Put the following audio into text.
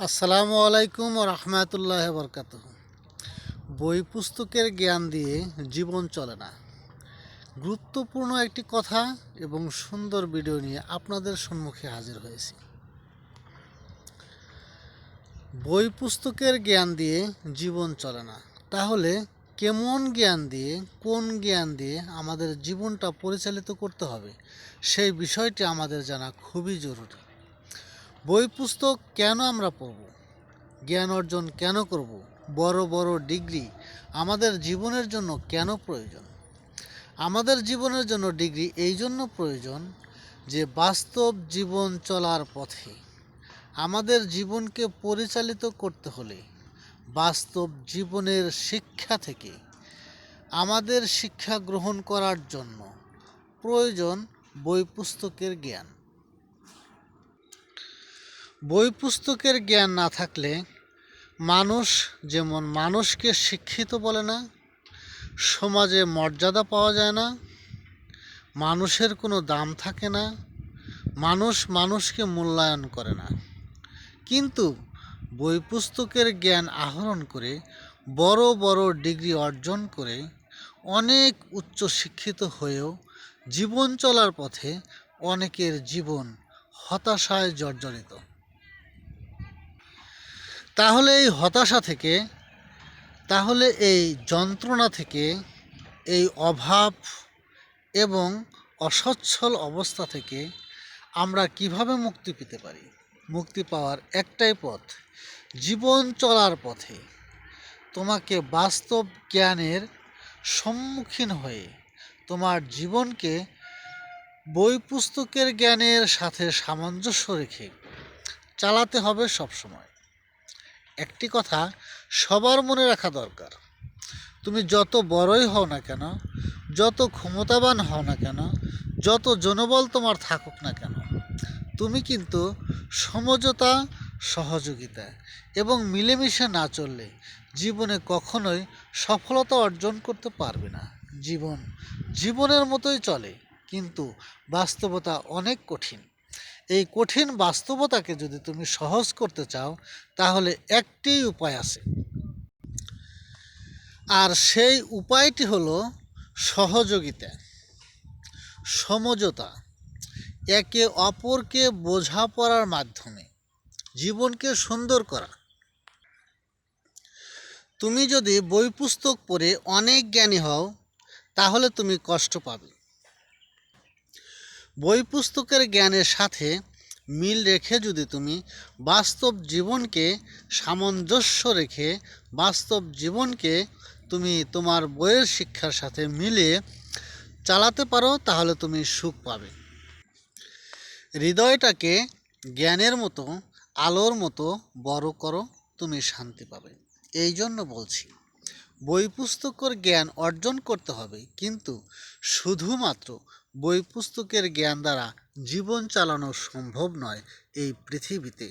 আসসালামু আলাইকুম রহমতুল্লাহ বরকাত। বই পুস্তকের জ্ঞান দিয়ে জীবন চলে না। গুরুত্বপূর্ণ একটি কথা এবং সুন্দর ভিডিও নিয়ে আপনাদের সম্মুখে হাজির হয়েছি। বই পুস্তকের জ্ঞান দিয়ে জীবন চলে না, তাহলে কেমন জ্ঞান দিয়ে, কোন জ্ঞান দিয়ে আমাদের জীবনটা পরিচালিত করতে হবে, সেই বিষয়টি আমাদের জানা খুবই জরুরি। বই পুস্তক কেন আমরা পড়ব, জ্ঞান অর্জন কেন করব, বড় বড় ডিগ্রি আমাদের জীবনের জন্য কেন প্রয়োজন? আমাদের জীবনের জন্য ডিগ্রি এই জন্য প্রয়োজন যে বাস্তব জীবন চলার পথে আমাদের জীবনকে পরিচালিত করতে হলে বাস্তব জীবনের শিক্ষা থেকে আমাদের শিক্ষা গ্রহণ করার জন্য প্রয়োজন বই পুস্তকের জ্ঞান। বই পুস্তকের জ্ঞান না থাকলে মানুষ যেমন মানুষকে শিক্ষিত বলে না, সমাজে মর্যাদা পাওয়া যায় না, মানুষের কোনো দাম থাকে না, মানুষ মানুষকে মূল্যায়ন করে না। কিন্তু বই পুস্তকের জ্ঞান আহরণ করে বড় বড় ডিগ্রি অর্জন করে অনেক উচ্চ শিক্ষিত হয়েও জীবন চলার পথে অনেকের জীবন হতাশায় জর্জরিত। তাহলে এই হতাশা থেকে, তাহলে এই যন্ত্রণা থেকে, এই অভাব এবং অসচ্ছল অবস্থা থেকে আমরা কিভাবে মুক্তি পেতে পারি? মুক্তি পাওয়ার একটাই পথ, জীবন চলার পথে তোমাকে বাস্তব জ্ঞানের সম্মুখীন হয়ে তোমার জীবনকে বই পুস্তকের জ্ঞানের সাথে সামঞ্জস্য রেখে চালাতে হবে সবসময়। একটি কথা সবার মনে রাখা দরকার, তুমি যত বড়ই হও না কেন, যত ক্ষমতাবান হও না কেন, যত জনবল তোমার থাকুক না কেন, তুমি কিন্তু সমঝোতা, সহযোগিতা এবং মিলেমিশে না চললে জীবনে কখনোই সফলতা অর্জন করতে পারবে না। জীবনের মতোই চলে, কিন্তু বাস্তবতা অনেক কঠিন। এই কঠিন বাস্তবতাকে যদি তুমি সহজ করতে চাও, তাহলে একটি উপায় আছে, আর সেই উপায়টি হলো সহযোগিতা, সমঝোতা, একে অপরকে বোঝাপড়ার মাধ্যমে জীবনকে সুন্দর করা। তুমি যদি বই পুস্তক পড়ে অনেক জ্ঞানী হও, তাহলে তুমি কষ্ট পাবে। বই পুস্তকের জ্ঞানের সাথে মিল রেখে যদি তুমি বাস্তব জীবনকে সামঞ্জস্য রেখে বাস্তব জীবনকে তুমি তোমার বইয়ের শিক্ষার সাথে মিলিয়ে চালাতে পারো, তাহলে তুমি সুখ পাবে। হৃদয়টাকে জ্ঞানের মতো, আলোর মতো বড় করো, তুমি শান্তি পাবে। এই জন্য বলছি, বই পুস্তকের জ্ঞান অর্জন করতে হবে, কিন্তু শুধুমাত্র বই পুস্তকের জ্ঞান দ্বারা জীবন চালানো সম্ভব নয় এই পৃথিবীতে।